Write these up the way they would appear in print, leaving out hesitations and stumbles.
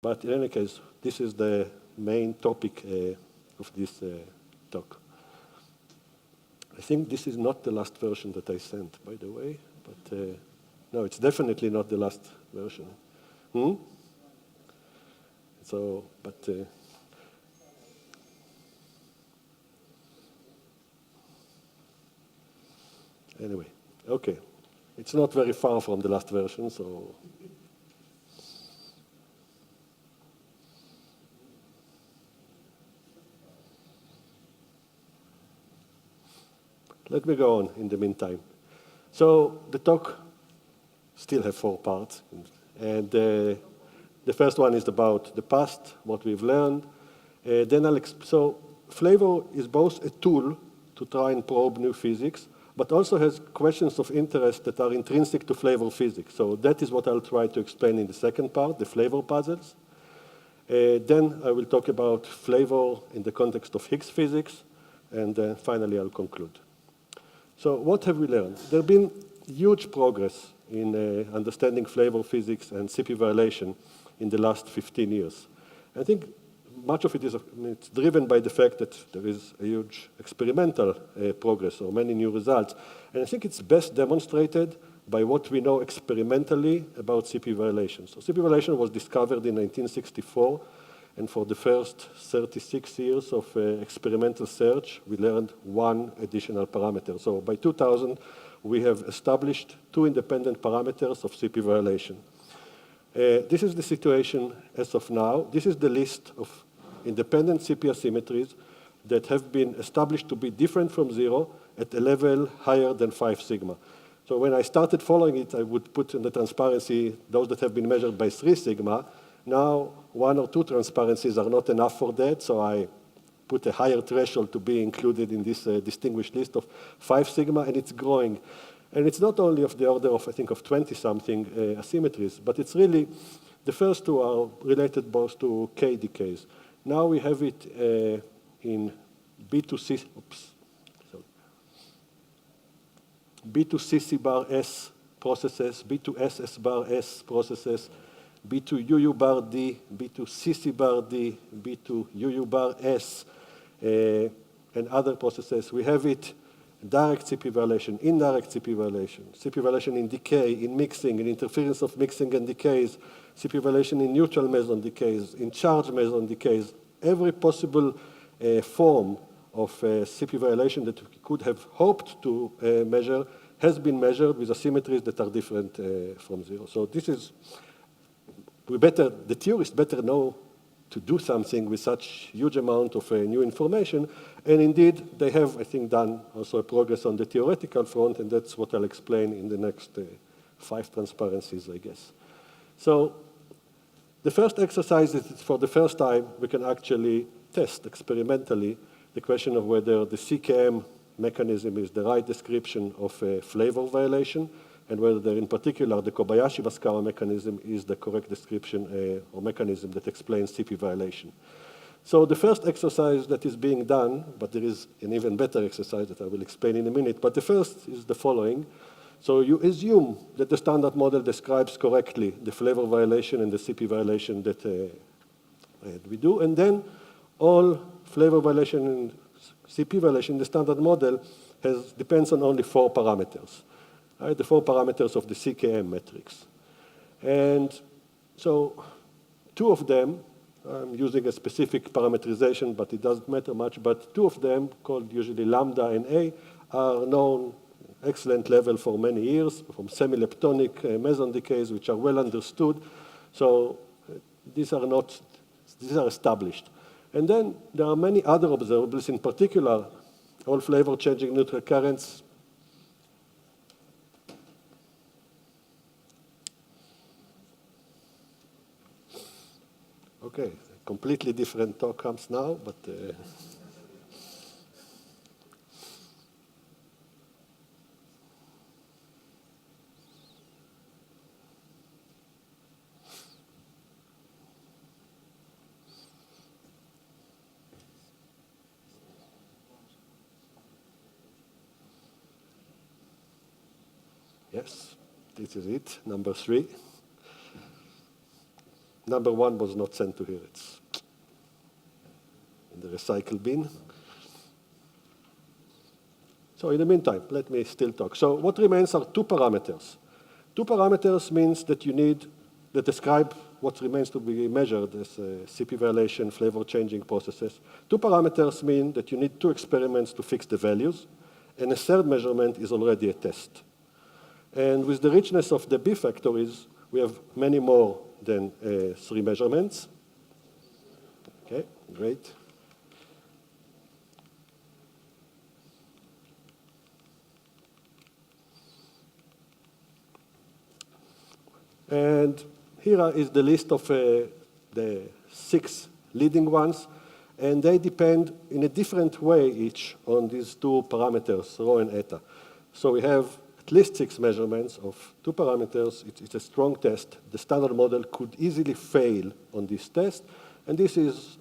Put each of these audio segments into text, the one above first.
But in any case, this is the main topic of this talk. I think this is not the last version that I sent, by the way, but no, it's definitely not the last version. So, but anyway, okay. It's not very far from the last version, so. Let me go on in the meantime. So the talk still have 4 parts. And the first one is about the past, what we've learned. So flavor is both a tool to try and probe new physics, but also has questions of interest that are intrinsic to flavor physics. So that is what I'll try to explain in the second part, the flavor puzzles. Then I will talk about flavor in the context of Higgs physics, and finally I'll conclude. So what have we learned? There have been huge progress in understanding flavor physics and CP violation in the last 15 years. I think much of it is it's driven by the fact that there is a huge experimental progress or many new results. And I think it's best demonstrated by what we know experimentally about CP violation. So CP violation was discovered in 1964. And for the first 36 years of experimental search, we learned 1 additional parameter. So by 2000, we have established 2 independent parameters of CP violation. This is the situation as of now. This is the list of independent CP asymmetries that have been established to be different from 0 at a level higher than 5 sigma. So when I started following it, I would put in the transparency those that have been measured by 3 sigma. Now, 1 or 2 transparencies are not enough for that, so I put a higher threshold to be included in this distinguished list of 5 sigma, and it's growing. And it's not only of the order of, I think, of 20-something asymmetries, but it's really, the first 2 are related both to K decays. Now we have it in B2C, B2CC bar S processes, B2SS bar S processes, B2UU bar D, B2CC bar D, B2UU bar S, and other processes. We have it direct CP violation, indirect CP violation in decay, in mixing, in interference of mixing and decays, CP violation in neutral meson decays, in charge meson decays. Every possible form of CP violation that we could have hoped to measure has been measured with asymmetries that are different from 0. So this is, the theorists better know to do something with such huge amount of new information. And indeed, they have, I think, done also a progress on the theoretical front, and that's what I'll explain in the next 5 transparencies, I guess. So the first exercise is for the first time we can actually test experimentally the question of whether the CKM mechanism is the right description of a flavor violation, and whether, in particular, the Kobayashi-Maskara mechanism is the correct description or mechanism that explains CP violation. So the first exercise that is being done, but there is an even better exercise that I will explain in a minute, but the first is the following. So you assume that the standard model describes correctly the flavor violation and the CP violation that we do, and then all flavor violation and CP violation in the standard model depends on only 4 parameters. Right, the 4 parameters of the CKM matrix. And so 2 of them, I'm using a specific parameterization, but it doesn't matter much, but 2 of them, called usually lambda and A, are known excellent level for many years, from semi-leptonic meson decays, which are well understood. So these are established. And then there are many other observables, in particular, all flavor changing neutral currents. Okay, completely different talk comes now, but yes, this is it, number 3. number 1 was not sent to here. It's in the recycle bin. So in the meantime, let me still talk. So what remains are 2 parameters. 2 parameters means that you need, that describe what remains to be measured as CP violation, flavor changing processes. 2 parameters mean that you need 2 experiments to fix the values, and a third measurement is already a test. And with the richness of the B factories, we have many more than 3 measurements. Okay, great. And here is the list of the 6 leading ones, and they depend in a different way each on these 2 parameters, rho and eta. So we have at least 6 measurements of 2 parameters. It's a strong test. The standard model could easily fail on this test, and this is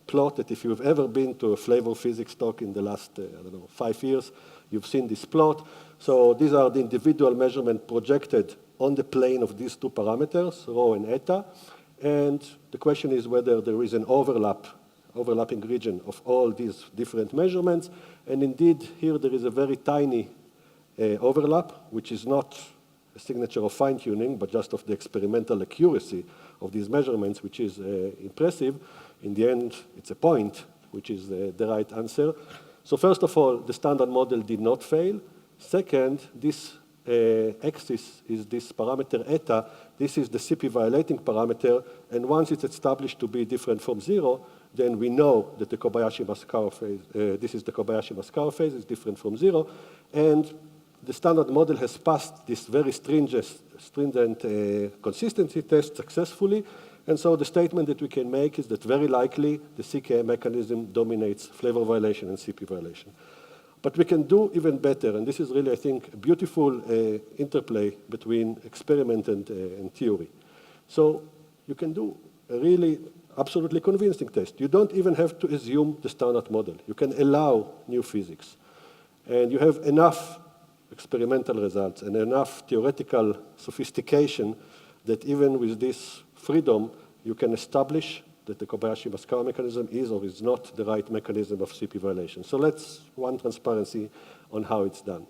plot that if you've ever been to a flavor physics talk in the last, 5 years, you've seen this plot. So these are the individual measurements projected on the plane of these 2 parameters, rho and eta. And the question is whether there is an overlapping region of all these different measurements. And indeed, here there is a very tiny overlap, which is not a signature of fine-tuning, but just of the experimental accuracy of these measurements, which is impressive. In the end, it's a point, which is the right answer. So first of all, the standard model did not fail. Second, this axis is this parameter eta. This is the CP violating parameter, and once it's established to be different from 0, then we know that the Kobayashi-Maskawa phase, this is the Kobayashi-Maskawa phase, is different from 0, and the standard model has passed this very stringent consistency test successfully, and so the statement that we can make is that very likely the CKM mechanism dominates flavor violation and CP violation. But we can do even better, and this is really, I think, a beautiful interplay between experiment and theory. So you can do a really absolutely convincing test. You don't even have to assume the standard model. You can allow new physics. And you have enough experimental results and enough theoretical sophistication that even with this freedom, you can establish that the Kobayashi-Maskawa mechanism is or is not the right mechanism of CP violation. So let's one transparency on how it's done.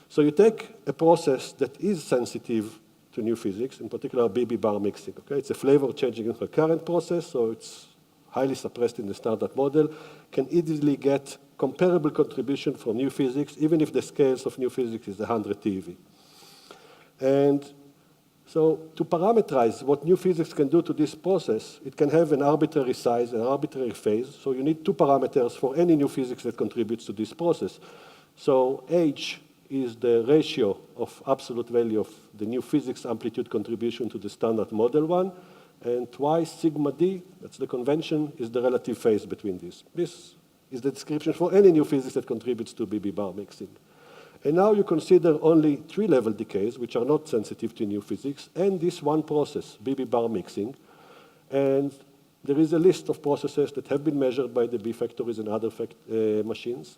So you take a process that is sensitive to new physics, in particular BB bar mixing. Okay? It's a flavor changing recurrent process, so it's highly suppressed in the standard model, can easily get comparable contribution from new physics, even if the scales of new physics is 100 TeV. And so to parameterize what new physics can do to this process, it can have an arbitrary size, an arbitrary phase. So you need 2 parameters for any new physics that contributes to this process. So H is the ratio of absolute value of the new physics amplitude contribution to the standard model one, and twice sigma D, that's the convention, is the relative phase between these. This is the description for any new physics that contributes to BB bar mixing. And now you consider only 3-level decays, which are not sensitive to new physics, and this one process, BB bar mixing. And there is a list of processes that have been measured by the B factories and other machines.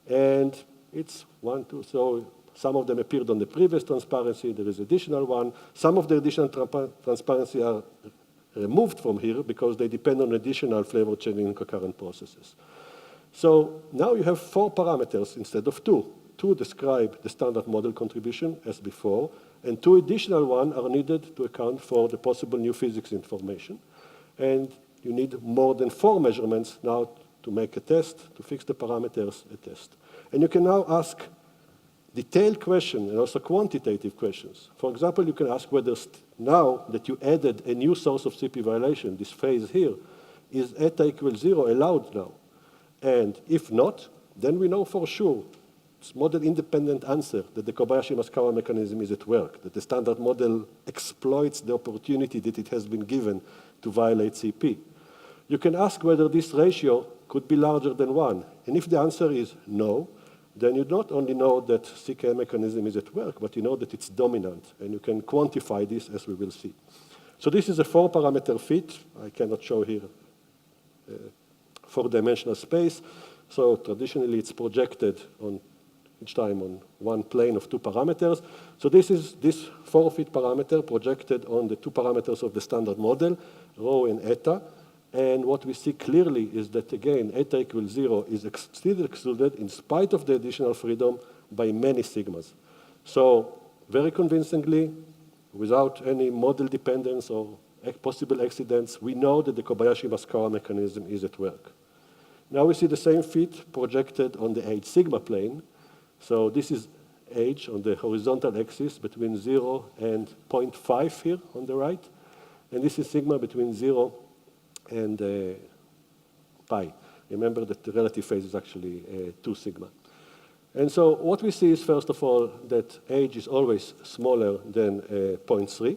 And it's 1, 2, so some of them appeared on the previous transparency. There is additional one. Some of the additional transparency are removed from here because they depend on additional flavor changing concurrent processes. So now you have 4 parameters instead of 2. 2 describe the standard model contribution as before, and 2 additional ones are needed to account for the possible new physics information. And you need more than 4 measurements now to make a test, to fix the parameters, a test. And you can now ask detailed questions and also quantitative questions. For example, you can ask whether now that you added a new source of CP violation, this phase here, is eta equals 0 allowed now? And if not, then we know for sure, it's model-independent answer that the Kobayashi-Maskawa mechanism is at work, that the standard model exploits the opportunity that it has been given to violate CP. You can ask whether this ratio could be larger than 1. And if the answer is no, then you not only know that CKM mechanism is at work, but you know that it's dominant, and you can quantify this as we will see. So this is a 4-parameter fit. I cannot show here 4-dimensional space. So traditionally, it's projected on each time on one plane of 2 parameters. So this is this 4-fit parameter projected on the 2 parameters of the standard model, rho and eta. And what we see clearly is that, again, eta equals 0 is still excluded in spite of the additional freedom by many sigmas. So very convincingly, without any model dependence or possible accidents, we know that the Kobayashi-Maskawa mechanism is at work. Now we see the same fit projected on the H sigma plane. So this is H on the horizontal axis between 0 and 0.5 here on the right. And this is sigma between 0 and pi. Remember that the relative phase is actually 2 sigma. And so what we see is, first of all, that H is always smaller than 0.3,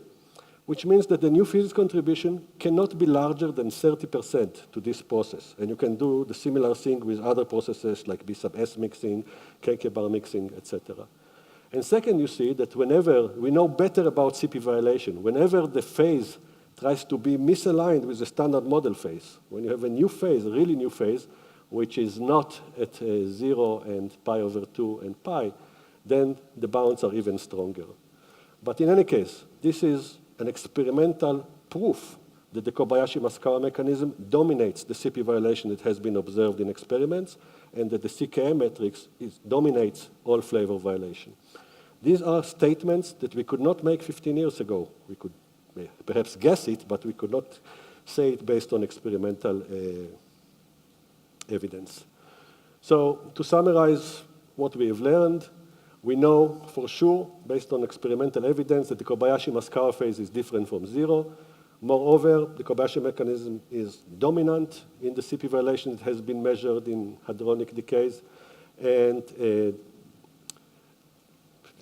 which means that the new physics contribution cannot be larger than 30% to this process. And you can do the similar thing with other processes like B sub S mixing, KK bar mixing, etc. And second, you see that whenever we know better about CP violation, whenever the phase tries to be misaligned with the standard model phase, when you have a new phase, a really new phase, which is not at 0 and pi over 2 and pi, then the bounds are even stronger. But in any case, this is an experimental proof that the Kobayashi-Maskawa mechanism dominates the CP violation that has been observed in experiments, and that the CKM matrix dominates all flavor violation. These are statements that we could not make 15 years ago. We could perhaps guess it, but we could not say it based on experimental evidence. So to summarize what we have learned, we know for sure, based on experimental evidence, that the Kobayashi-Maskawa phase is different from 0. Moreover, the Kobayashi mechanism is dominant in the CP violation that has been measured in hadronic decays. And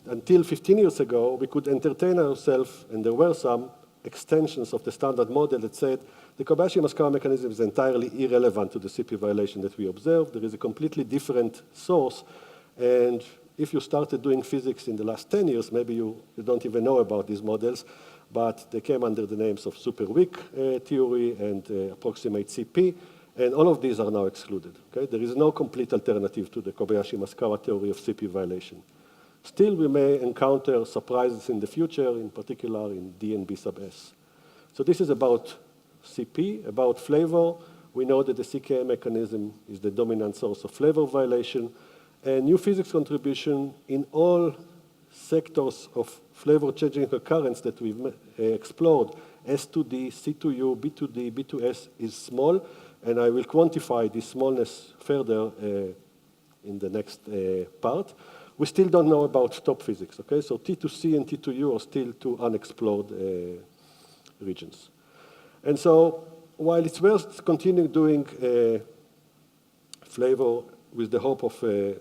until 15 years ago, we could entertain ourselves, and there were some extensions of the standard model that said the Kobayashi-Maskawa mechanism is entirely irrelevant to the CP violation that we observed. There is a completely different source. And if you started doing physics in the last 10 years, maybe you don't even know about these models, but they came under the names of super weak theory and approximate CP, and all of these are now excluded. Okay? There is no complete alternative to the Kobayashi-Maskawa theory of CP violation. Still, we may encounter surprises in the future, in particular in D and B sub S. So this is about CP, about flavor. We know that the CKM mechanism is the dominant source of flavor violation. And new physics contribution in all sectors of flavor changing occurrence that we've explored, S2D, C2U, B2D, B2S, is small. And I will quantify this smallness further in the next part. We still don't know about top physics, okay? So T2C and T2U are still 2 unexplored regions. And so while it's worth continuing doing flavor with the hope of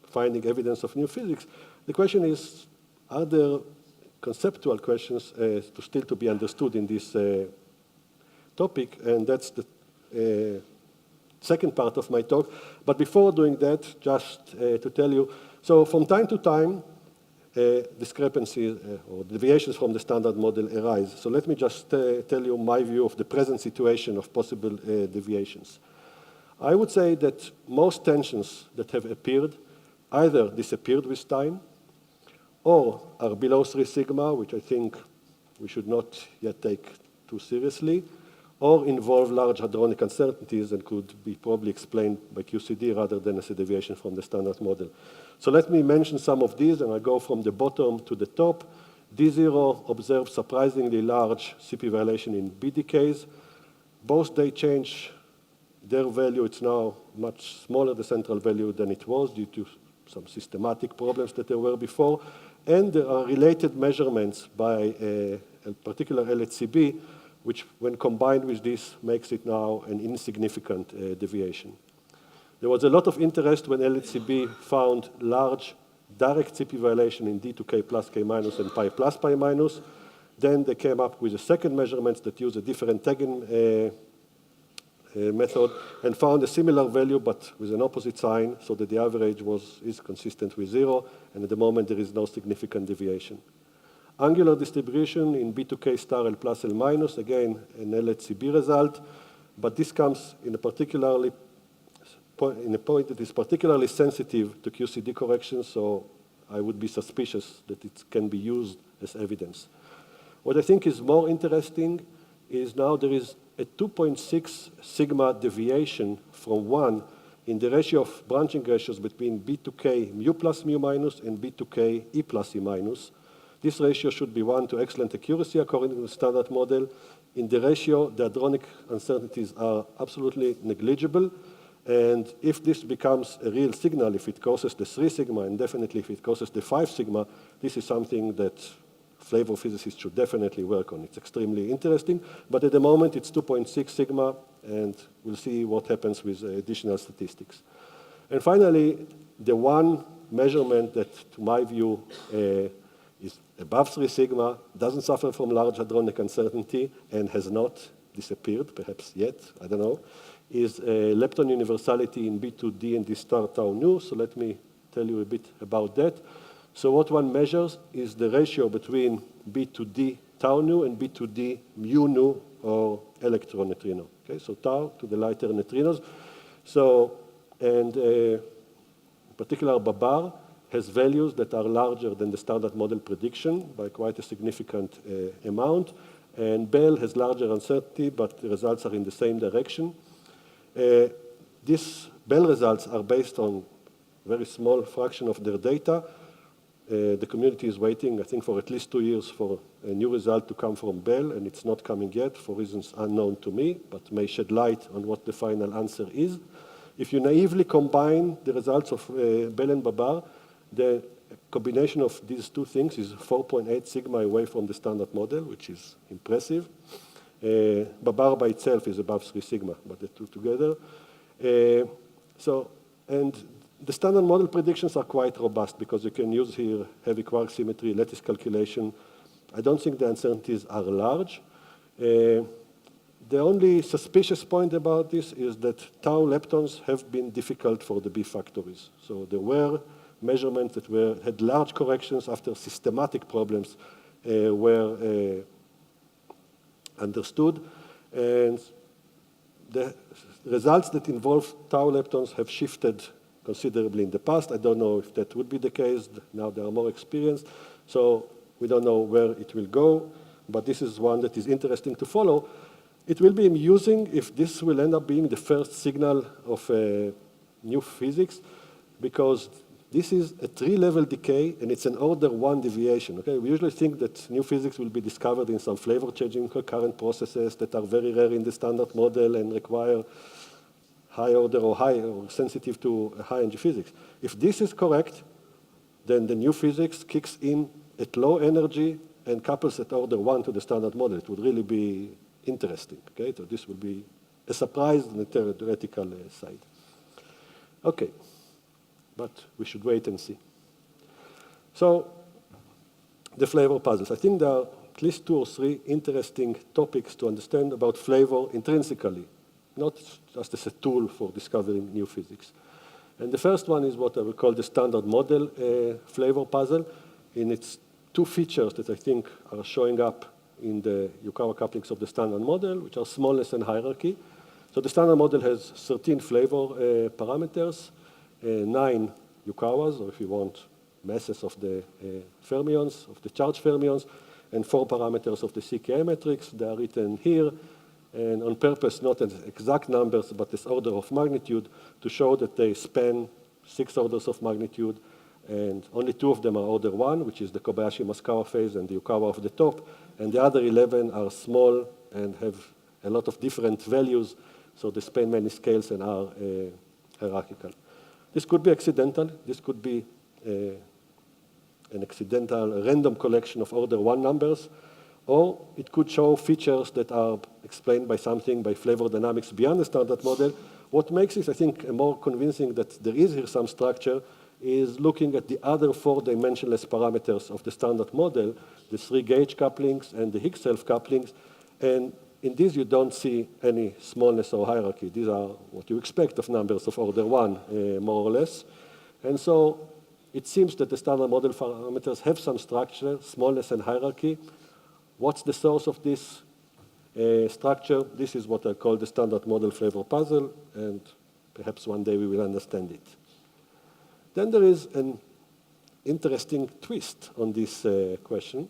finding evidence of new physics, the question is, are there conceptual questions still to be understood in this topic? And that's the second part of my talk. But before doing that, just to tell you, so from time to time, discrepancies or deviations from the standard model arise. So let me just tell you my view of the present situation of possible deviations. I would say that most tensions that have appeared either disappeared with time or are below 3 sigma, which I think we should not yet take too seriously, or involve large hadronic uncertainties and could be probably explained by QCD rather than as a deviation from the standard model. So let me mention some of these, and I go from the bottom to the top. D0 observed surprisingly large CP violation in B decays. Both they change their value. It's now much smaller, the central value, than it was due to some systematic problems that there were before. And there are related measurements by a particular LHCb, which when combined with this makes it now an insignificant deviation. There was a lot of interest when LHCb found large direct CP violation in D to K plus K minus and pi plus pi minus. Then they came up with a second measurement that used a different tagging method and found a similar value but with an opposite sign so that the average is consistent with 0, and at the moment there is no significant deviation. Angular distribution in B2K star L plus L minus, again an LHCb result, but this comes in a particularly in a point that is particularly sensitive to QCD correction, so I would be suspicious that it can be used as evidence. What I think is more interesting is now there is a 2.6 sigma deviation from 1 in the ratio of branching ratios between B2K mu plus mu minus and B2K E plus E minus. This ratio should be 1 to excellent accuracy according to the standard model. In the ratio, the hadronic uncertainties are absolutely negligible. And if this becomes a real signal, if it causes the 3 sigma, and definitely if it causes the 5 sigma, this is something that flavor physicists should definitely work on. It's extremely interesting, but at the moment it's 2.6 sigma, and we'll see what happens with additional statistics. And finally, the one measurement that, to my view, is above 3 sigma, doesn't suffer from large hadronic uncertainty, and has not disappeared, perhaps yet, I don't know, is lepton universality in B2D and D star tau nu. So let me tell you a bit about that. So what one measures is the ratio between B2D tau nu and B2D mu nu, or electron neutrino. Okay, so tau to the lighter neutrinos. So, and in particular, Babar has values that are larger than the standard model prediction by quite a significant amount. And Bell has larger uncertainty, but the results are in the same direction. These Bell results are based on a very small fraction of their data. The community is waiting, I think, for at least 2 years for a new result to come from Bell, and it's not coming yet for reasons unknown to me, but may shed light on what the final answer is. If you naively combine the results of Bell and Babar, the combination of these two things is 4.8 sigma away from the standard model, which is impressive. Babar by itself is above 3 sigma, but the two together. And the standard model predictions are quite robust because you can use here heavy quark symmetry, lattice calculation. I don't think the uncertainties are large. The only suspicious point about this is that tau leptons have been difficult for the B factories. So there were measurements that had large corrections after systematic problems were understood. And the results that involve tau leptons have shifted considerably in the past. I don't know if that would be the case. Now they are more experienced. So we don't know where it will go, but this is one that is interesting to follow. It will be amusing if this will end up being the first signal of new physics, because this is a 3-level decay, and it's an order 1 deviation. Okay? We usually think that new physics will be discovered in some flavor-changing current processes that are very rare in the standard model and require high order or sensitive to high-energy physics. If this is correct, then the new physics kicks in at low energy and couples at order 1 to the standard model. It would really be interesting. Okay? So this will be a surprise on the theoretical side. Okay. But we should wait and see. So the flavor puzzles. I think there are at least 2 or 3 interesting topics to understand about flavor intrinsically, not just as a tool for discovering new physics. And the first one is what I will call the standard model flavor puzzle. In its 2 features that I think are showing up in the Yukawa couplings of the standard model, which are smallness and hierarchy. So the standard model has 13 flavor parameters, 9 Yukawas, or if you want, masses of the fermions, of the charge fermions, and 4 parameters of the CKA matrix. They are written here, and on purpose, not as exact numbers, but as order of magnitude, to show that they span 6 orders of magnitude, and only 2 of them are order 1, which is the Kobayashi-Maskawa phase and the Yukawa of the top, and the other 11 are small and have a lot of different values, so they span many scales and are hierarchical. This could be accidental. This could be an accidental random collection of order 1 numbers, or it could show features that are explained by something, by flavor dynamics beyond the standard model. What makes it, I think, more convincing that there is here some structure is looking at the other 4 dimensionless parameters of the standard model, the 3 gauge couplings and the Higgs self-couplings, and in these, you don't see any smallness or hierarchy. These are what you expect of numbers of order 1, more or less. And so it seems that the standard model parameters have some structure, smallness and hierarchy. What's the source of this structure? This is what I call the standard model flavor puzzle, and Perhaps one day we will understand it. Then there is an interesting twist on this question,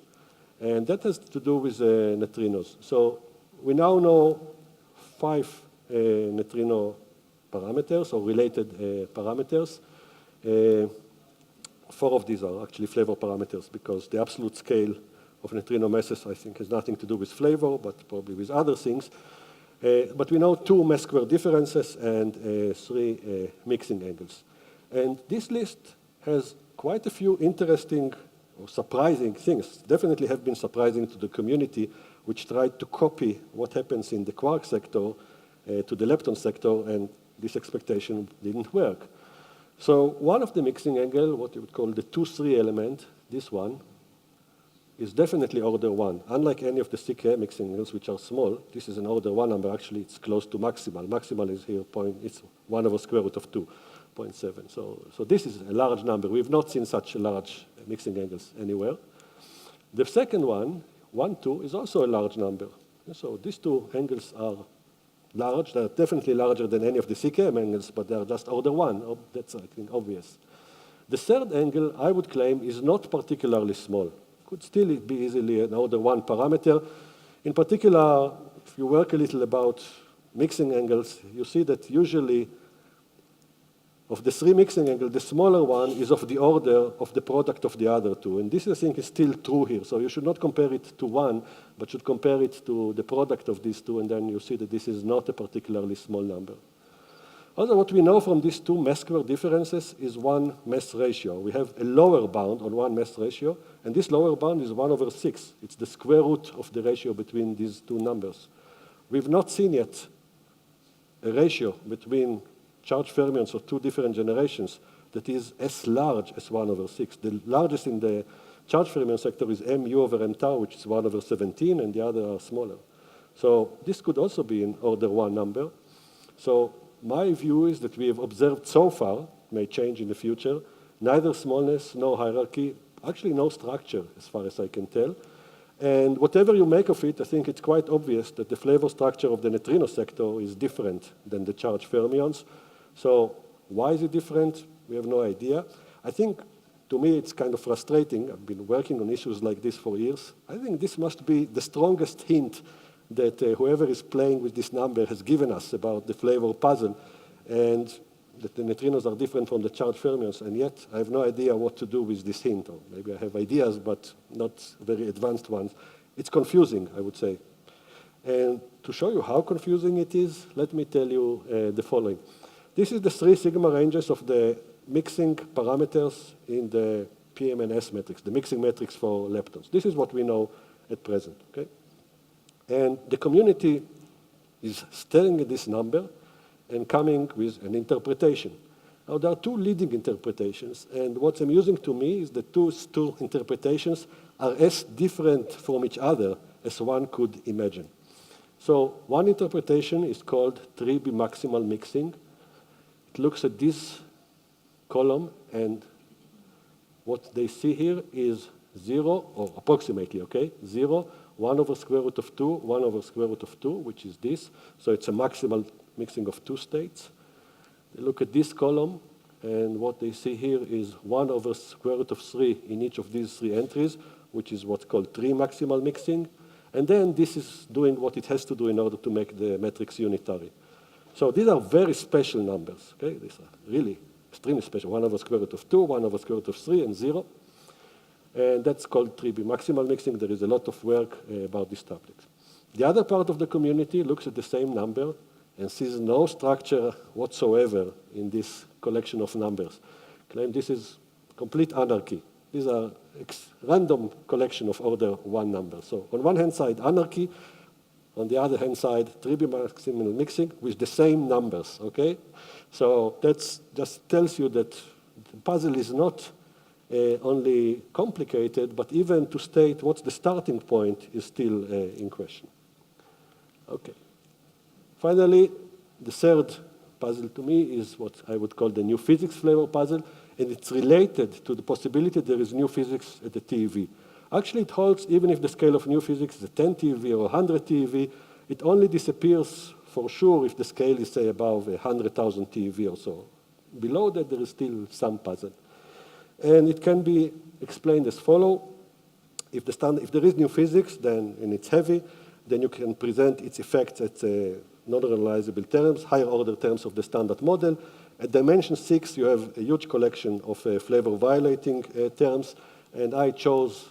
and that has to do with neutrinos. So we now know 5 neutrino parameters or related parameters. 4 of these are actually flavor parameters because the absolute scale of neutrino masses, I think, has nothing to do with flavor, but probably with other things. But we know 2 mass square differences and 3 mixing angles. And this list has quite a few interesting or surprising things, definitely have been surprising to the community, which tried to copy what happens in the quark sector to the lepton sector, and this expectation didn't work. So one of the mixing angle, what you would call the 2-3 element, this one, is definitely order 1. Unlike any of the CK mixing angles, which are small, this is an order 1 number. Actually, it's close to maximal. Maximal is here, it's 1 over square root of 2, 0.7. So this is a large number. We've not seen such large mixing angles anywhere. The second one, 1, 2, is also a large number. So these 2 angles are large. They're definitely larger than any of the CKM angles, but they're just order 1. That's, I think, obvious. The third angle, I would claim, is not particularly small. Could still be easily an order 1 parameter. In particular, if you work a little about mixing angles, you see that usually of the 3 mixing angles, the smaller one is of the order of the product of the other 2. And this, I think, is still true here. So you should not compare it to 1, but should compare it to the product of these 2, and then you see that this is not a particularly small number. Also, what we know from these 2 mass square differences is 1 mass ratio. We have a lower bound on 1 mass ratio, and this lower bound is 1 over 6. It's the square root of the ratio between these 2 numbers. We've not seen yet a ratio between charge fermions of 2 different generations that is as large as 1 over 6. The largest in the charge fermion sector is mu over m tau, which is 1 over 17, and the other are smaller. So this could also be an order 1 number. So my view is that we have observed so far, may change in the future, neither smallness, no hierarchy, actually no structure as far as I can tell. And whatever you make of it, I think it's quite obvious that the flavor structure of the neutrino sector is different than the charge fermions. So why is it different? We have no idea. I think, to me, it's kind of frustrating. I've been working on issues like this for years. I think this must be the strongest hint that whoever is playing with this number has given us about the flavor puzzle, and that the neutrinos are different from the charge fermions, and yet I have no idea what to do with this hint. Or maybe I have ideas, but not very advanced ones. It's confusing, I would say. And to show you how confusing it is, let me tell you the following. This is the 3 sigma ranges of the mixing parameters in the PM&S matrix, the mixing matrix for leptons. This is what we know at present, okay? And the community is staring at this number and coming with an interpretation. Now, there are 2 leading interpretations, and what's amusing to me is that those 2 interpretations are as different from each other as one could imagine. So one interpretation is called 3B maximal mixing. It looks at this column, and what they see here is 0, or approximately, okay, 0, 1 over square root of 2, 1 over square root of 2, which is this. So it's a maximal mixing of 2 states. They look at this column, and what they see here is 1 over square root of 3 in each of these 3 entries, which is what's called 3 maximal mixing. And then this is doing what it has to do in order to make the matrix unitary. So these are very special numbers, okay? These are really extremely special. 1 over square root of 2, 1 over square root of 3, and 0. And that's called 3B maximal mixing. There is a lot of work about this topic. The other part of the community looks at the same number and sees no structure whatsoever in this collection of numbers. Claim this is complete anarchy. These are random collection of order 1 numbers. So on one hand side, anarchy. On the other hand side, 3B maximal mixing with the same numbers, okay? So that just tells you that the puzzle is not only complicated, but even to state what's the starting point is still in question. Okay. Finally, the third puzzle to me is what I would call the new physics flavor puzzle, and it's related to the possibility there is new physics at the TeV. Actually, it holds even if the scale of new physics is 10 TeV or 100 TeV, it only disappears for sure if the scale is, say, above 100,000 TeV or so. Below that, there is still some puzzle. And it can be explained as follows. If there is new physics, and it's heavy, then you can present its effects at non-realizable terms, higher order terms of the standard model. At dimension 6, you have a huge collection of flavor-violating terms, and I chose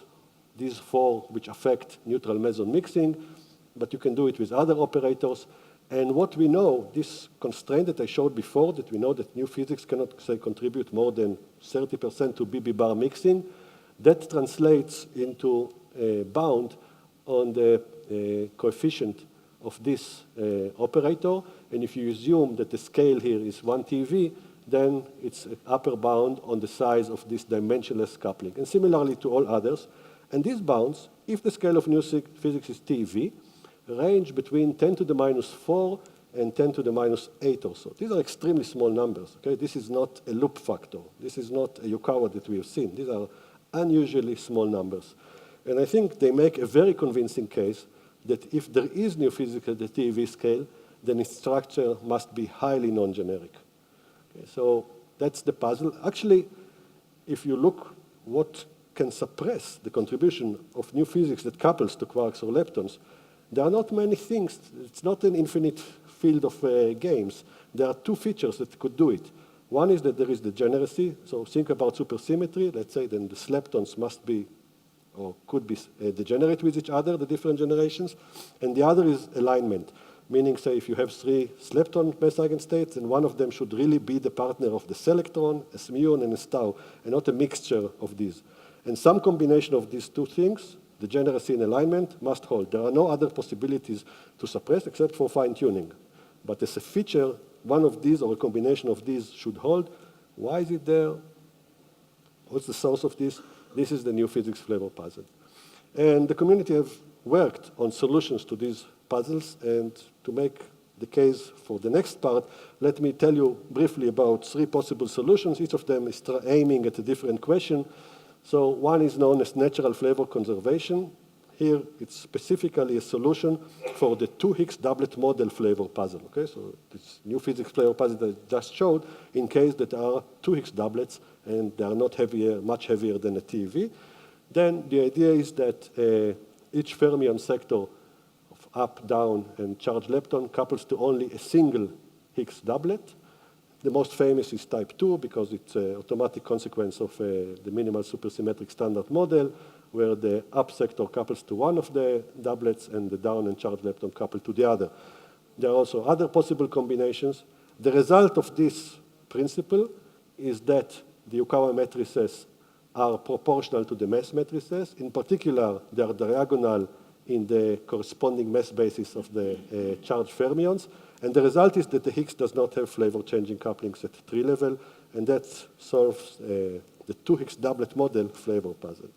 these 4 which affect neutral meson mixing, but you can do it with other operators. And what we know, this constraint that I showed before, that we know that new physics cannot, say, contribute more than 30% to BB bar mixing, that translates into a bound on the coefficient of this operator. And if you assume that the scale here is 1 TeV, then it's an upper bound on the size of this dimensionless coupling. And similarly to all others. And these bounds, if the scale of new physics is TeV, range between 10 to the minus 4 and 10 to the minus 8 or so. These are extremely small numbers. Okay? This is not a loop factor. This is not a Yukawa that we have seen. These are unusually small numbers. And I think they make a very convincing case that if there is new physics at the TeV scale, then its structure must be highly non-generic. Okay, so that's the puzzle. Actually, if you look what can suppress the contribution of new physics that couples to quarks or leptons, there are not many things. It's not an infinite field of games. There are 2 features that could do it. One is that there is degeneracy. So think about supersymmetry. Let's say then the leptons must be or could be degenerate with each other, the different generations. And the other is alignment, meaning, say, if you have 3 lepton mass eigenstates, and one of them should really be the partner of the selectron, a muon, and a tau, and not a mixture of these. And some combination of these 2 things, degeneracy and alignment, must hold. There are no other possibilities to suppress except for fine-tuning. But as a feature, one of these or a combination of these should hold. Why is it there? What's the source of this? This is the new physics flavor puzzle. And the community have worked on solutions to these puzzles. And to make the case for the next part, let me tell you briefly about 3 possible solutions. Each of them is aiming at a different question. So one is known as natural flavor conservation. Here, it's specifically a solution for the 2 Higgs doublet model flavor puzzle. Okay, so this new physics flavor puzzle that I just showed, in case that there are 2 Higgs doublets and they are not heavier, much heavier than a TeV. Then the idea is that each fermion sector of up, down, and charged lepton couples to only a single Higgs doublet. The most famous is type 2 because it's an automatic consequence of the minimal supersymmetric standard model, where the up sector couples to one of the doublets and the down and charged lepton couple to the other. There are also other possible combinations. The result of this principle is that the Yukawa matrices are proportional to the mass matrices. In particular, they are diagonal in the corresponding mass basis of the charged fermions. And the result is that the Higgs does not have flavor-changing couplings at 3 level, and that solves the 2 Higgs doublet model flavor puzzle.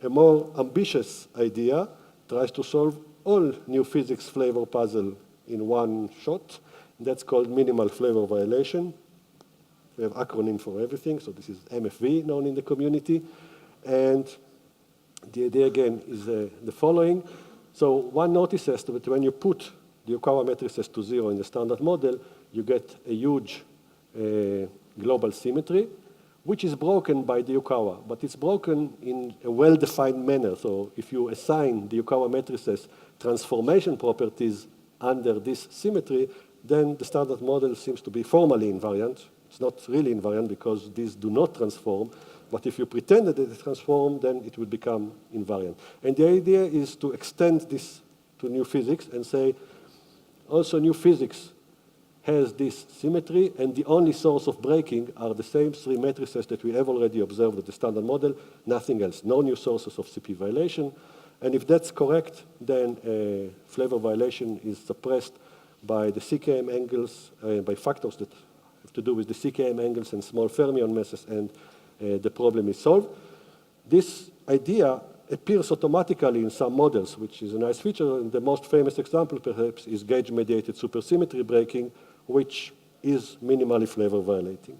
A more ambitious idea tries to solve all new physics flavor puzzle in one shot. That's called minimal flavor violation. We have acronym for everything, so this is MFV, known in the community. And the idea, again, is the following. So one notices that when you put the Yukawa matrices to 0 in the standard model, you get a huge global symmetry, which is broken by the Yukawa, but it's broken in a well-defined manner. So if you assign the Yukawa matrices transformation properties under this symmetry, then the standard model seems to be formally invariant. It's not really invariant because these do not transform, but if you pretend that they transform, then it will become invariant. And the idea is to extend this to new physics and say, also new physics has this symmetry, and the only source of breaking are the same 3 matrices that we have already observed at the standard model, nothing else, no new sources of CP violation. And if that's correct, then flavor violation is suppressed by the CKM angles, by factors that have to do with the CKM angles and small fermion masses, and the problem is solved. This idea appears automatically in some models, which is a nice feature. And the most famous example, perhaps, is gauge-mediated supersymmetry breaking, which is minimally flavor violating.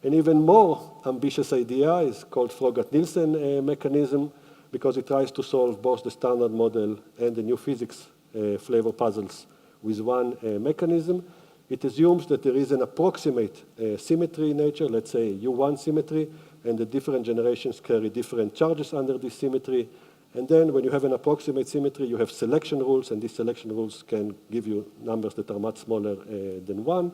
An even more ambitious idea is called Frogat-Nielsen mechanism, because it tries to solve both the standard model and the new physics flavor puzzles with one mechanism. It assumes that there is an approximate symmetry in nature, let's say U1 symmetry, and the different generations carry different charges under this symmetry. And then when you have an approximate symmetry, you have selection rules, and these selection rules can give you numbers that are much smaller than 1.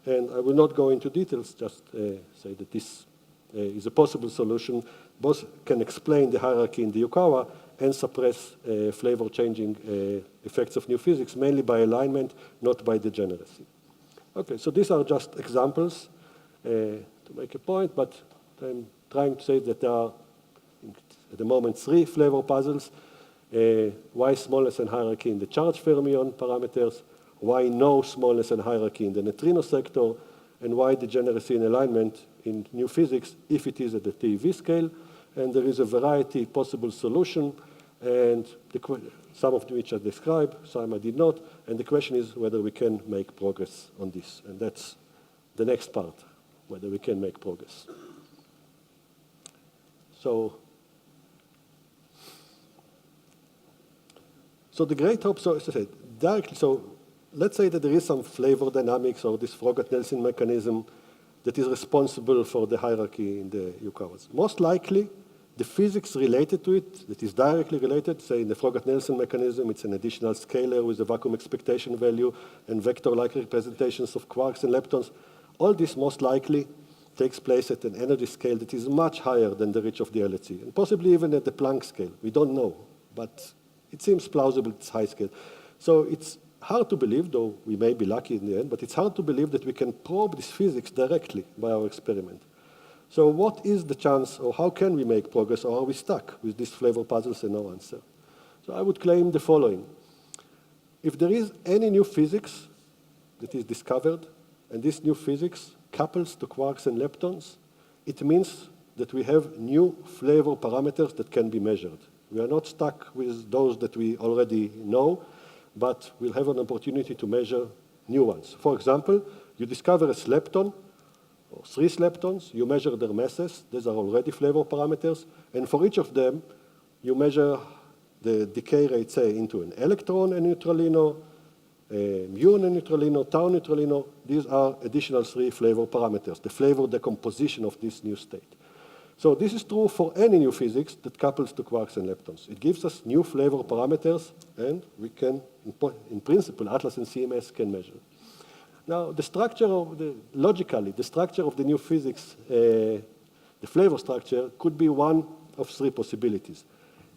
And I will not go into details, just say that this is a possible solution. Both can explain the hierarchy in the Yukawa and suppress flavor-changing effects of new physics, mainly by alignment, not by degeneracy. Okay, so these are just examples to make a point, but I'm trying to say that there are, at the moment, 3 flavor puzzles. Why smallness and hierarchy in the charge fermion parameters, why no smallness and hierarchy in the neutrino sector, and why degeneracy and alignment in new physics if it is at the TeV scale. And there is a variety possible solution, and some of which I described, some I did not. And the question is whether we can make progress on this. And that's the next part, whether we can make progress. So the great hope, so as I said, directly, so let's say that there is some flavor dynamics or this Frogat-Nelson mechanism that is responsible for the hierarchy in the Yukawas. Most likely, the physics related to it, that is directly related, say in the Frogat-Nelson mechanism, it's an additional scalar with a vacuum expectation value and vector-like representations of quarks and leptons. All this most likely takes place at an energy scale that is much higher than the reach of the LHC, and possibly even at the Planck scale. We don't know, but it seems plausible it's high scale. So it's hard to believe, though we may be lucky in the end, but it's hard to believe that we can probe this physics directly by our experiment. So what is the chance, or how can we make progress, or are we stuck with these flavor puzzles and no answer? So I would claim the following. If there is any new physics that is discovered, and this new physics couples to quarks and leptons, it means that we have new flavor parameters that can be measured. We are not stuck with those that we already know, but we'll have an opportunity to measure new ones. For example, you discover a lepton, or 3 leptons, you measure their masses, these are already flavor parameters, and for each of them, you measure the decay rate, say, into an electron and neutralino, muon and neutralino, tau neutralino. These are additional 3 flavor parameters, the flavor decomposition of this new state. So this is true for any new physics that couples to quarks and leptons. It gives us new flavor parameters, and we can, in principle, Atlas and CMS can measure. Now, the structure of logically, the structure of the new physics, the flavor structure, could be one of 3 possibilities.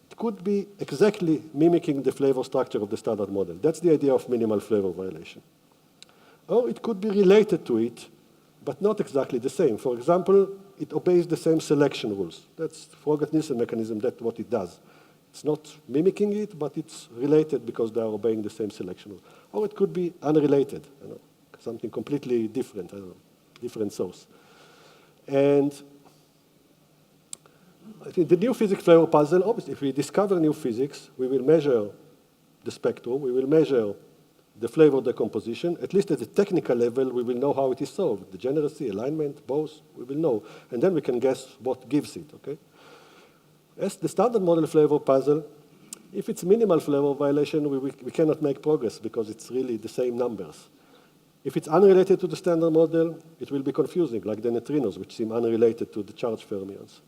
It could be exactly mimicking the flavor structure of the standard model. That's the idea of minimal flavor violation. Or it could be related to it, but not exactly the same. For example, it obeys the same selection rules. That's Frogat-Nielsen mechanism, that's what it does. It's not mimicking it, but it's related because they are obeying the same selection rule. Or it could be unrelated, something completely different, different source. And I think the new physics flavor puzzle, obviously, if we discover new physics, we will measure the spectrum, we will measure the flavor decomposition. At least at the technical level, we will know how it is solved. Degeneracy, alignment, both, we will know. And then we can guess what gives it, okay? As the standard model flavor puzzle, if it's minimal flavor violation, we cannot make progress because it's really the same numbers. If it's unrelated to the standard model, it will be confusing, like the neutrinos, which seem unrelated to the charge fermions.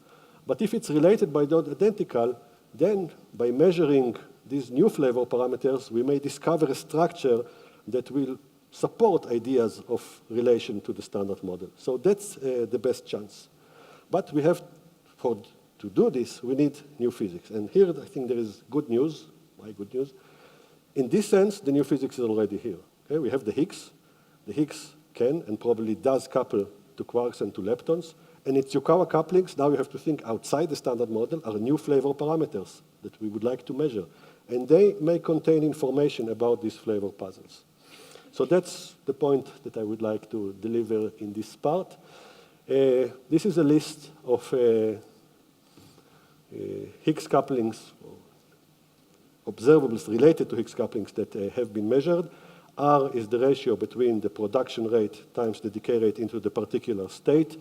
But if it's related by not identical, then by measuring these new flavor parameters, we may discover a structure that will support ideas of relation to the standard model. So that's the best chance. But we have, to do this, we need new physics. And here, I think there is good news, why good news? In this sense, the new physics is already here. Okay? We have the Higgs. The Higgs can and probably does couple to quarks and to leptons. And its Yukawa couplings, now you have to think outside the standard model, are new flavor parameters that we would like to measure. And they may contain information about these flavor puzzles. So that's the point that I would like to deliver in this part. This is a list of Higgs couplings, observables related to Higgs couplings that have been measured. R is the ratio between the production rate times the decay rate into the particular state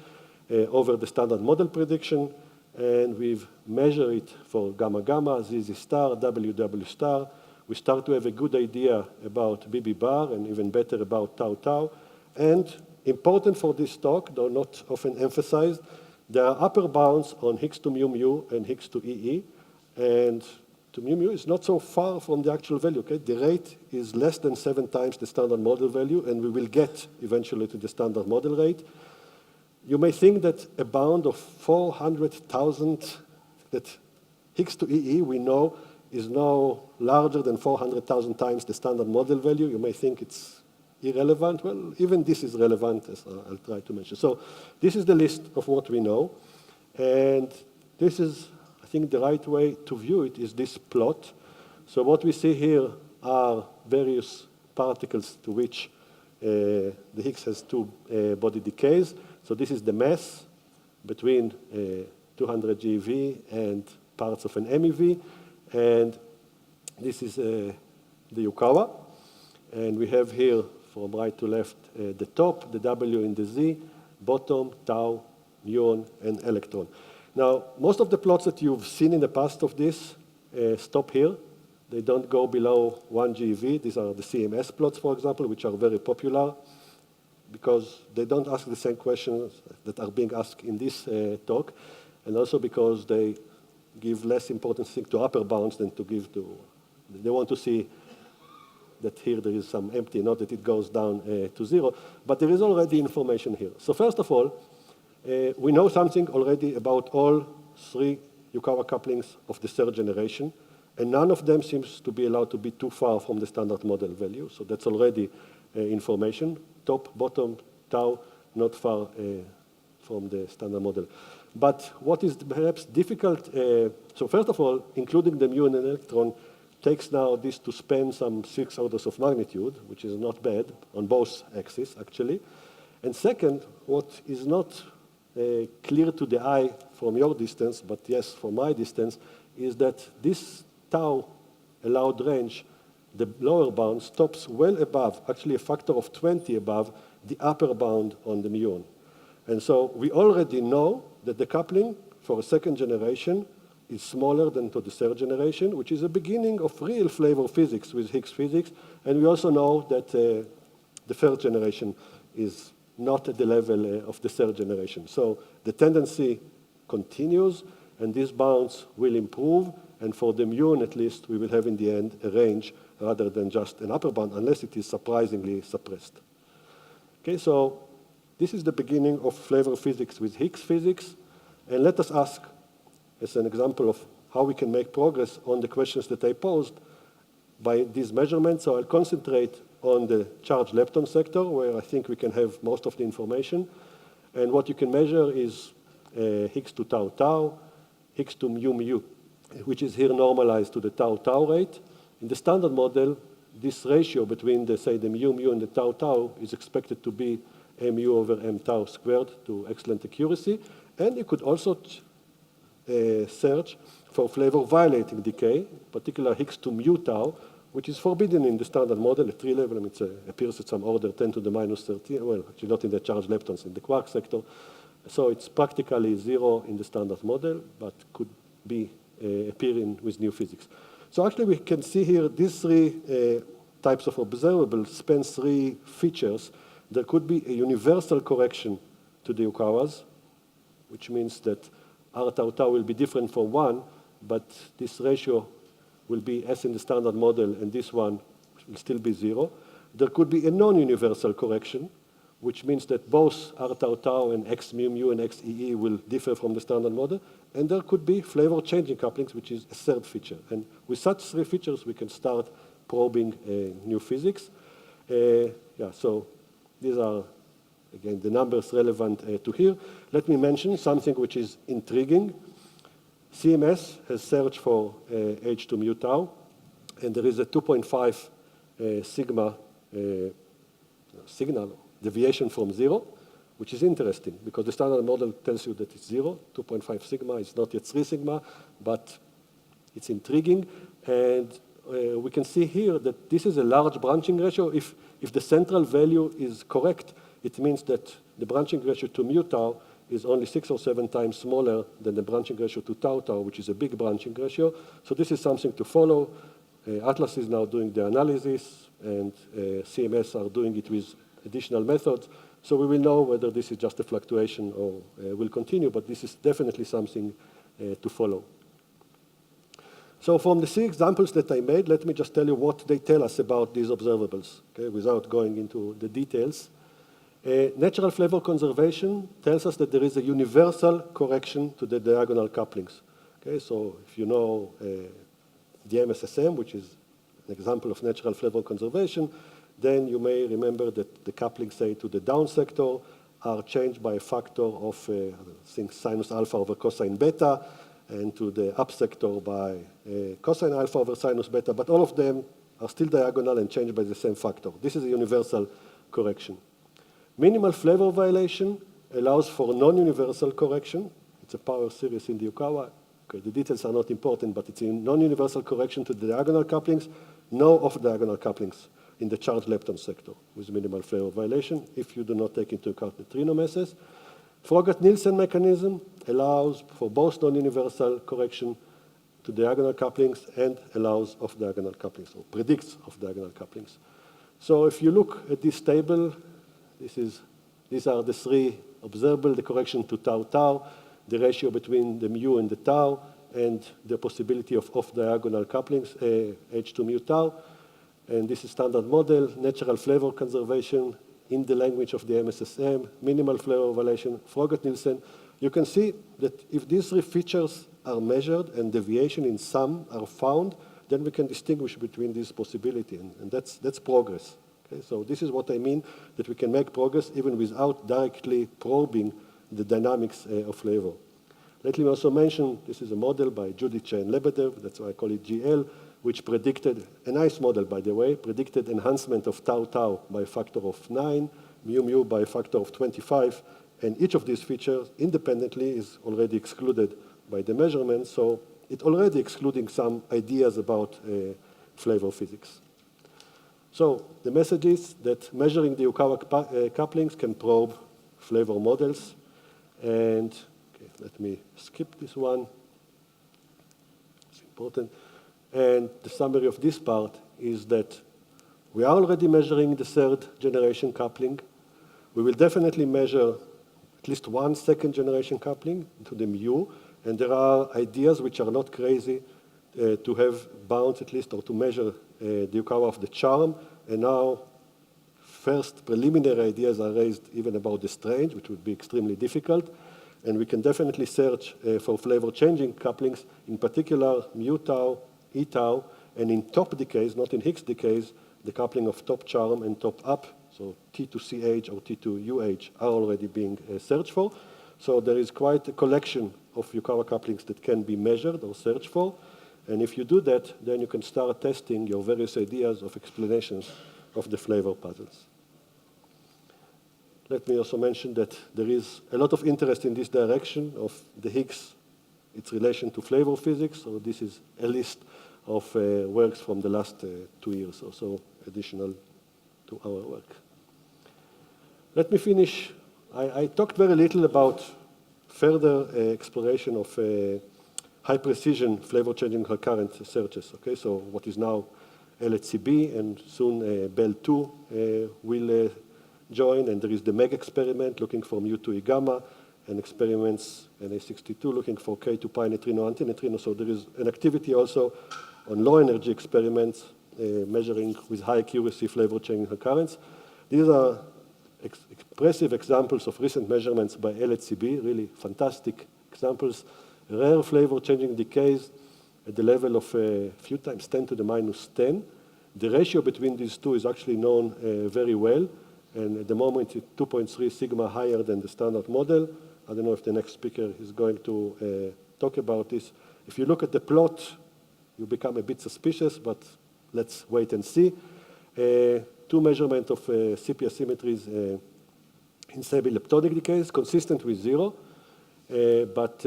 over the standard model prediction. And we've measured it for gamma gamma, ZZ star, WW star. we start to have a good idea about BB bar and even better about tau tau. And important for this talk, though not often emphasized, there are upper bounds on Higgs to mu mu and Higgs to EE. And to mu mu is not so far from the actual value. Okay? The rate is less than 7 times the standard model value, and we will get eventually to the standard model rate. You may think that a bound of 400,000, that Higgs to EE we know is now larger than 400,000 times the standard model value. You may think it's irrelevant. Well, even this is relevant, as I'll try to mention. So this is the list of what we know. And this is, I think, the right way to view it is this plot. So what we see here are various particles to which the Higgs has 2 body decays. So this is the mass between 200 GeV and parts of an MEV. And this is the Yukawa. And we have here, from right to left, the top, the W in the Z, bottom, tau, muon, and electron. Now, most of the plots that you've seen in the past of this stop here. They don't go below 1 GeV. These are the CMS plots, for example, which are very popular because they don't ask the same questions that are being asked in this talk, and also because they give less importance to upper bounds than to give to, they want to see that here there is some empty, not that it goes down to 0, but there is already information here. So first of all, we know something already about all 3 Yukawa couplings of the 3rd generation, and none of them seems to be allowed to be too far from the standard model value. So that's already information. Top, bottom, tau, not far from the standard model. But what is perhaps difficult, so first of all, including the muon and electron takes now this to span some 6 orders of magnitude, which is not bad on both axes, actually. And second, what is not clear to the eye from your distance, but yes, from my distance, is that this tau allowed range, the lower bound, stops well above, actually a factor of 20 above, the upper bound on the muon. And so we already know that the coupling for a 2nd generation is smaller than to the 3rd generation, which is a beginning of real flavor physics with Higgs physics. And we also know that the 3rd generation is not at the level of the 3rd generation. So the tendency continues, and these bounds will improve. And for the muon, at least, we will have in the end a range rather than just an upper bound, unless it is surprisingly suppressed. Okay, so this is the beginning of flavor physics with Higgs physics. And let us ask, as an example of how we can make progress on the questions that I posed by these measurements. So I'll concentrate on the charged lepton sector, where I think we can have most of the information. And what you can measure is Higgs to tau tau, Higgs to mu mu, which is here normalized to the tau tau rate. In the standard model, this ratio between the, say, the mu mu and the tau tau is expected to be mu over m tau squared to excellent accuracy. And you could also search for flavor violating decay, particular Higgs to mu tau, which is forbidden in the standard model at 3 level. I mean, it appears at some order 10 to the minus 13, well, actually not in the charged leptons, in the quark sector. So it's practically 0 in the standard model, but could be appearing with new physics. So actually we can see here these 3 types of observables span 3 features. There could be a universal correction to the Yukawas, which means that R tau tau will be different from 1, but this ratio will be as in the standard model, and this one will still be 0. There could be a non-universal correction, which means that both R tau tau and X mu mu and X EE will differ from the standard model. And there could be flavor changing couplings, which is a 3rd feature. And with such 3 features, we can start probing new physics. Yeah, so these are, again, the numbers relevant to here. Let me mention something which is intriguing. CMS has searched for H2 mu tau, and there is a 2.5 sigma signal deviation from 0, which is interesting because the standard model tells you that it's 0. 2.5 sigma is not yet 3 sigma, but it's intriguing. And we can see here that this is a large branching ratio. If the central value is correct, it means that the branching ratio to mu tau is only 6 or 7 times smaller than the branching ratio to tau tau, which is a big branching ratio. So this is something to follow. Atlas is now doing the analysis, and CMS are doing it with additional methods. So we will know whether this is just a fluctuation or will continue, but this is definitely something to follow. So from the 3 examples that I made, let me just tell you what they tell us about these observables, okay, without going into the details. Natural flavor conservation tells us that there is a universal correction to the diagonal couplings. Okay, so if you know the MSSM, which is an example of natural flavor conservation, then you may remember that the couplings, say, to the down sector are changed by a factor of, I think, sinus alpha over cosine beta, and to the up sector by cosine alpha over sinus beta, but all of them are still diagonal and changed by the same factor. This is a universal correction. Minimal flavor violation allows for non-universal correction. It's a power series in the Yukawa. Okay, the details are not important, but it's a non-universal correction to the diagonal couplings, no off-diagonal couplings in the charged lepton sector with minimal flavor violation if you do not take into account neutrino masses. Frogat-Nielsen mechanism allows for both non-universal correction to diagonal couplings and allows off-diagonal couplings, or predicts off-diagonal couplings. So if you look at this table, these are the 3 observable, the correction to tau-tau, the ratio between the mu and the tau, and the possibility of off-diagonal couplings, H2 mu tau. And this is standard model, natural flavor conservation in the language of the MSSM, minimal flavor violation, Frogat-Nielsen. You can see that if these 3 features are measured and deviation in some are found, then we can distinguish between these possibilities, and that's progress. Okay? So this is what I mean, that we can make progress even without directly probing the dynamics of flavor. Let me also mention, this is a model by Judice and Lebedev, that's why I call it GL, which predicted, a nice model, by the way, predicted enhancement of tau-tau by a factor of 9, mu-mu by a factor of 25, and each of these features independently is already excluded by the measurement, so it's already excluding some ideas about flavor physics. So the message is that measuring the Yukawa couplings can probe flavor models, and okay, let me skip this one. It's important. And the summary of this part is that we are already measuring the 3rd generation coupling. We will definitely measure at least 1 2nd generation coupling to the mu, and there are ideas which are not crazy to have bounds at least, or to measure the Yukawa of the charm, and now first preliminary ideas are raised even about the strange, which would be extremely difficult, and we can definitely search for flavor changing couplings, in particular mu tau, E tau, and in top decays, not in Higgs decays, the coupling of top charm and top up, so T2CH or T2UH are already being searched for. So there is quite a collection of Yukawa couplings that can be measured or searched for. And if you do that, then you can start testing your various ideas of explanations of the flavor puzzles. Let me also mention that there is a lot of interest in this direction of the Higgs, its relation to flavor physics. So this is a list of works from the last 2 years or so, additional to our work. Let me finish. I talked very little about further exploration of high precision flavor changing recurrent searches. Okay, so what is now LHCb, and soon BEL2 will join, and there is the MEG experiment looking for mu2e gamma, and experiments NA62 looking for K2 pi neutrino antineutrino. So there is an activity also on low energy experiments measuring with high accuracy flavor changing recurrence. These are expressive examples of recent measurements by LHCb, really fantastic examples. Rare flavor changing decays at the level of a few times 10 to the minus 10. The ratio between these two is actually known very well, and at the moment it's 2.3 sigma higher than the standard model. I don't know if the next speaker is going to talk about this. If you look at the plot, you become a bit suspicious, but let's wait and see. 2 measurements of CP asymmetries in semi-leptonic decays, consistent with 0, but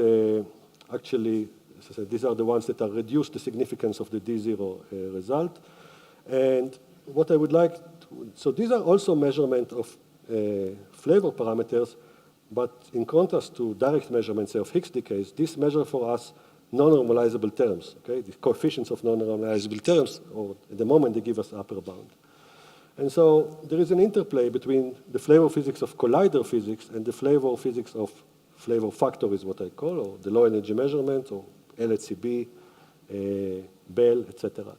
actually, as I said, these are the ones that are reduced the significance of the D0 result. And what I would like, so these are also measurement of flavor parameters, but in contrast to direct measurements of Higgs decays, this measure for us non-normalizable terms, okay? The coefficients of non-normalizable terms, or at the moment they give us upper bound. And so there is an interplay between the flavor physics of collider physics and the flavor physics of flavor factor is what I call, or the low energy measurement, or LHCb, Bell, etc.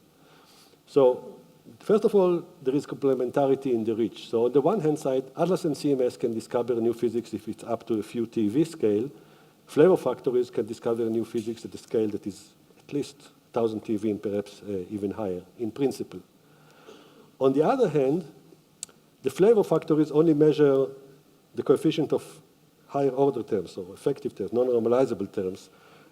So first of all, there is complementarity in the reach. So on the one hand side, Atlas and CMS can discover new physics if it's up to a few TeV scale. Flavor factories can discover new physics at a scale that is at least 1,000 TeV and perhaps even higher, in principle. On the other hand, the flavor factories only measure the coefficient of higher order terms, or effective terms, non-normalizable terms.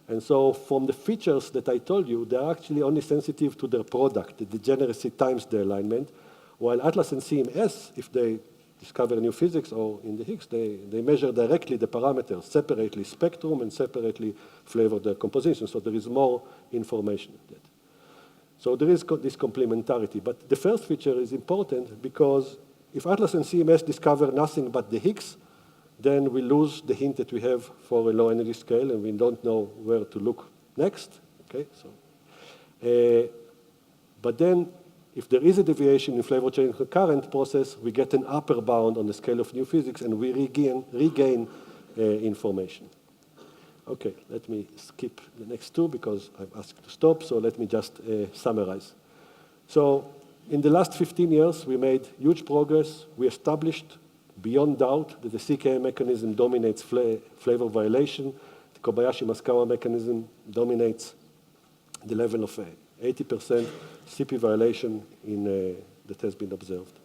And so from the features that I told you, they're actually only sensitive to their product, the degeneracy times the alignment, while Atlas and CMS, if they discover new physics or in the Higgs, they measure directly the parameters, separately spectrum and separately flavor decomposition. So there is more information on that. So there is this complementarity. But the first feature is important because if Atlas and CMS discover nothing but the Higgs, then we lose the hint that we have for a low energy scale, and we don't know where to look next. Okay, so, but then if there is a deviation in flavor change current process, we get an upper bound on the scale of new physics, and we regain information. Okay, let me skip the next two because I'm asked to stop, so let me just summarize. So in the last 15 years, we made huge progress. We established beyond doubt that the CKM mechanism dominates flavor violation. The Kobayashi-Maskawa mechanism dominates the level of 80% CP violation that has been observed.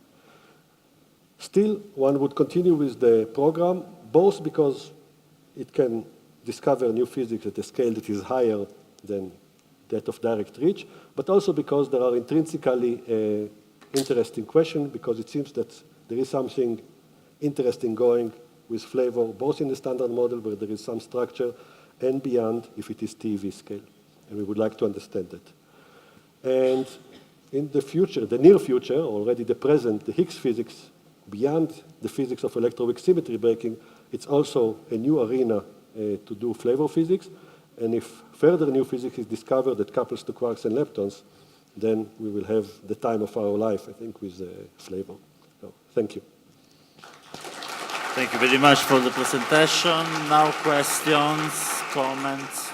Still, one would continue with the program, both because it can discover new physics at a scale that is higher than that of direct reach, but also because there are intrinsically interesting questions, because it seems that there is something interesting going with flavor, both in the standard model where there is some structure and beyond if it is TeV scale. And we would like to understand that. And in the future, the near future, already the present, the Higgs physics, beyond the physics of electroweak symmetry breaking, it's also a new arena to do flavor physics. And if further new physics is discovered that couples to quarks and leptons, then we will have the time of our life, I think, with flavor. So, thank you. Thank you very much for the presentation. Now questions, comments.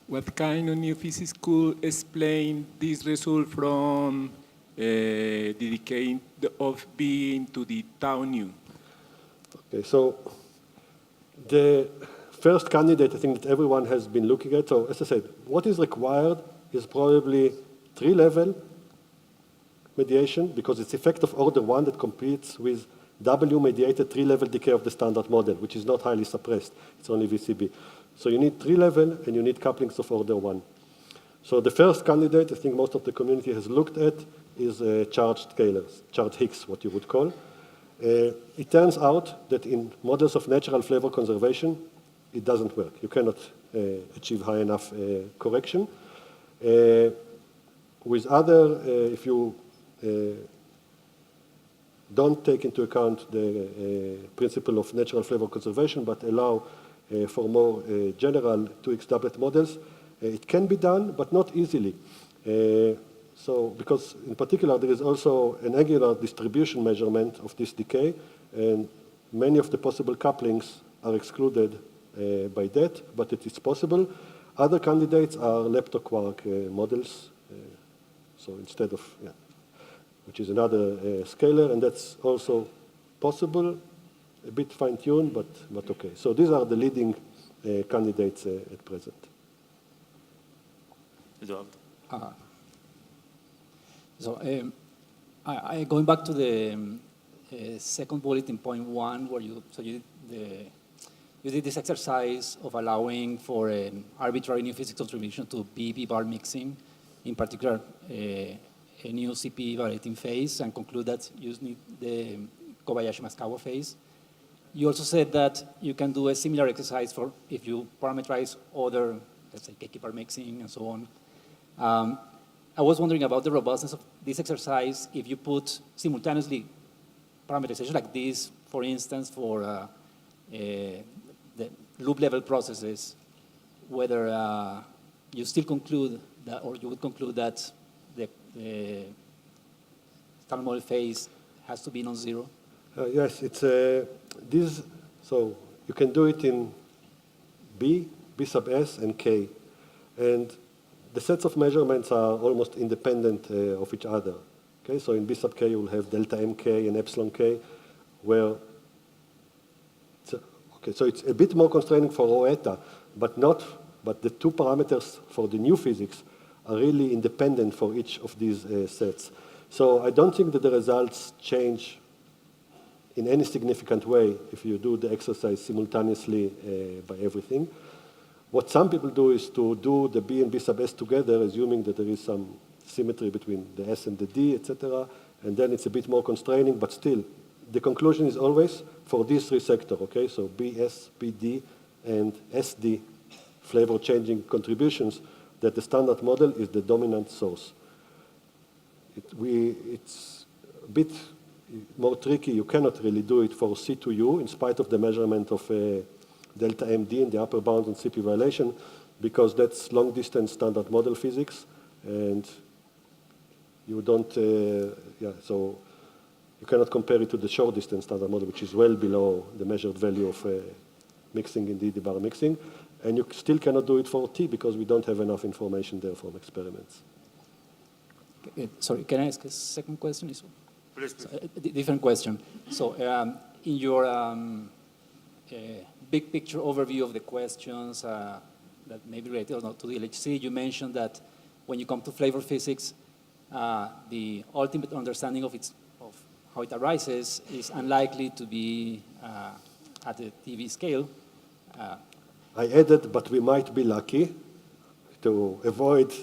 What kind of new physics could explain this result from the decay of B into the tau nu? Okay, so the first candidate I think that everyone has been looking at, so as I said, what is required is probably 3-level mediation because it's effect of order 1 that competes with W-mediated 3-level decay of the standard model, which is not highly suppressed. It's only VCB. So you need 3-level and you need couplings of order 1. So the first candidate I think most of the community has looked at is charged scalars, charged Higgs, what you would call. It turns out that in models of natural flavor conservation, it doesn't work. You cannot achieve high enough correction. With other, if you don't take into account the principle of natural flavor conservation, but allow for more general 2x doublet models, it can be done, but not easily. So, because in particular, there is also an angular distribution measurement of this decay, and many of the possible couplings are excluded by that, but it is possible. Other candidates are leptoquark models, so instead of, which is another scalar, and that's also possible, a bit fine-tuned, but okay. So these are the leading candidates at present. Eduardo. So going back to the second bulletin point 1, where you did this exercise of allowing for an arbitrary new physics contribution to BB bar mixing, in particular a new CP violating phase, and conclude that you need the Kobayashi-Maskawa phase. You also said that you can do a similar exercise for if you parameterize other, let's say, Keiki bar mixing and so on. I was wondering about the robustness of this exercise if you put simultaneously parameterization like this, for instance, for the loop level processes, whether you still conclude that, or you would conclude that the standard model phase has to be non-zero? Yes, it's this. So you can do it in B, B sub S, and K, and the sets of measurements are almost independent of each other. Okay, so in B sub K you will have delta MK and epsilon K, where so it's a bit more constraining for rho eta, but the two parameters for the new physics are really independent for each of these sets. So I don't think that the results change in any significant way if you do the exercise simultaneously by everything. What some people do is to do the B and B sub S together, assuming that there is some symmetry between the S and the D, etc., and then it's a bit more constraining, but still, the conclusion is always for these three sectors, okay? So BS, BD, and SD flavor-changing contributions, that the standard model is the dominant source. It's a bit more tricky. You cannot really do it for C2U in spite of the measurement of delta MD in the upper bound and CP violation, because that's long-distance standard model physics, and you don't, so you cannot compare it to the short-distance standard model, which is well below the measured value of mixing in DD bar mixing, and you still cannot do it for T because we don't have enough information there from experiments. Sorry, can I ask a second question? Please. Different question. So in your big picture overview of the questions that may be related or not to the LHC, you mentioned that when you come to flavor physics, the ultimate understanding of how it arises is unlikely to be at the TV scale. I added, but we might be lucky to avoid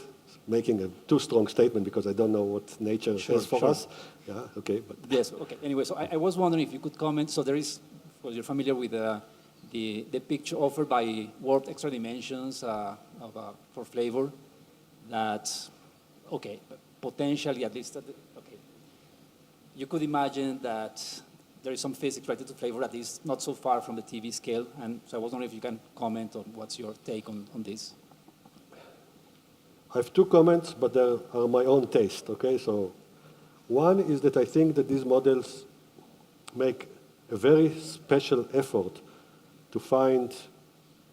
making a too strong statement because I don't know what nature has for us. Yeah, okay. But. Yes, okay. Anyway, so I was wondering if you could comment. So there is, because you're familiar with the picture offered by warped extra dimensions for flavor that, okay, potentially at least, okay, you could imagine that there is some physics related to flavor that is not so far from the TV scale. And so I was wondering if you can comment on what's your take on this. I have two comments, but they are my own taste, okay? So one is that I think that these models make a very special effort to find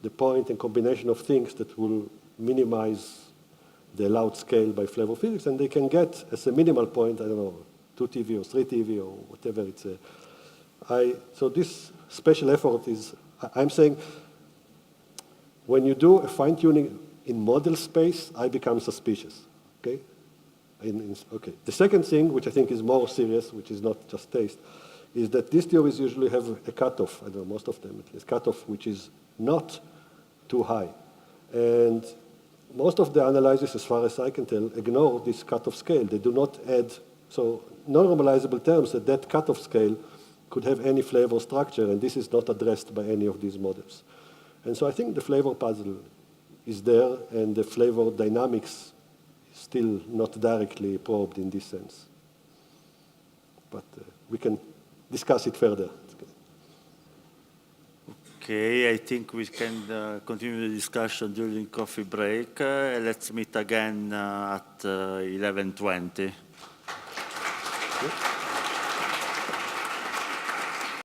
the point and combination of things that will minimize the allowed scale by flavor physics, and they can get as a minimal point, I don't know, 2 TV or 3 TV or whatever it's. So this special effort is, I'm saying, when you do a fine-tuning in model space, I become suspicious, okay? Okay. The second thing, which I think is more serious, which is not just taste, is that these theories usually have a cutoff, I don't know, most of them at least, cutoff which is not too high. And most of the analyses, as far as I can tell, ignore this cutoff scale. They do not add, so non-normalizable terms at that cutoff scale could have any flavor structure, and this is not addressed by any of these models. And so I think the flavor puzzle is there, and the flavor dynamics is still not directly probed in this sense. But we can discuss it further. Okay, I think we can continue the discussion during coffee break. Let's meet again at 11:20.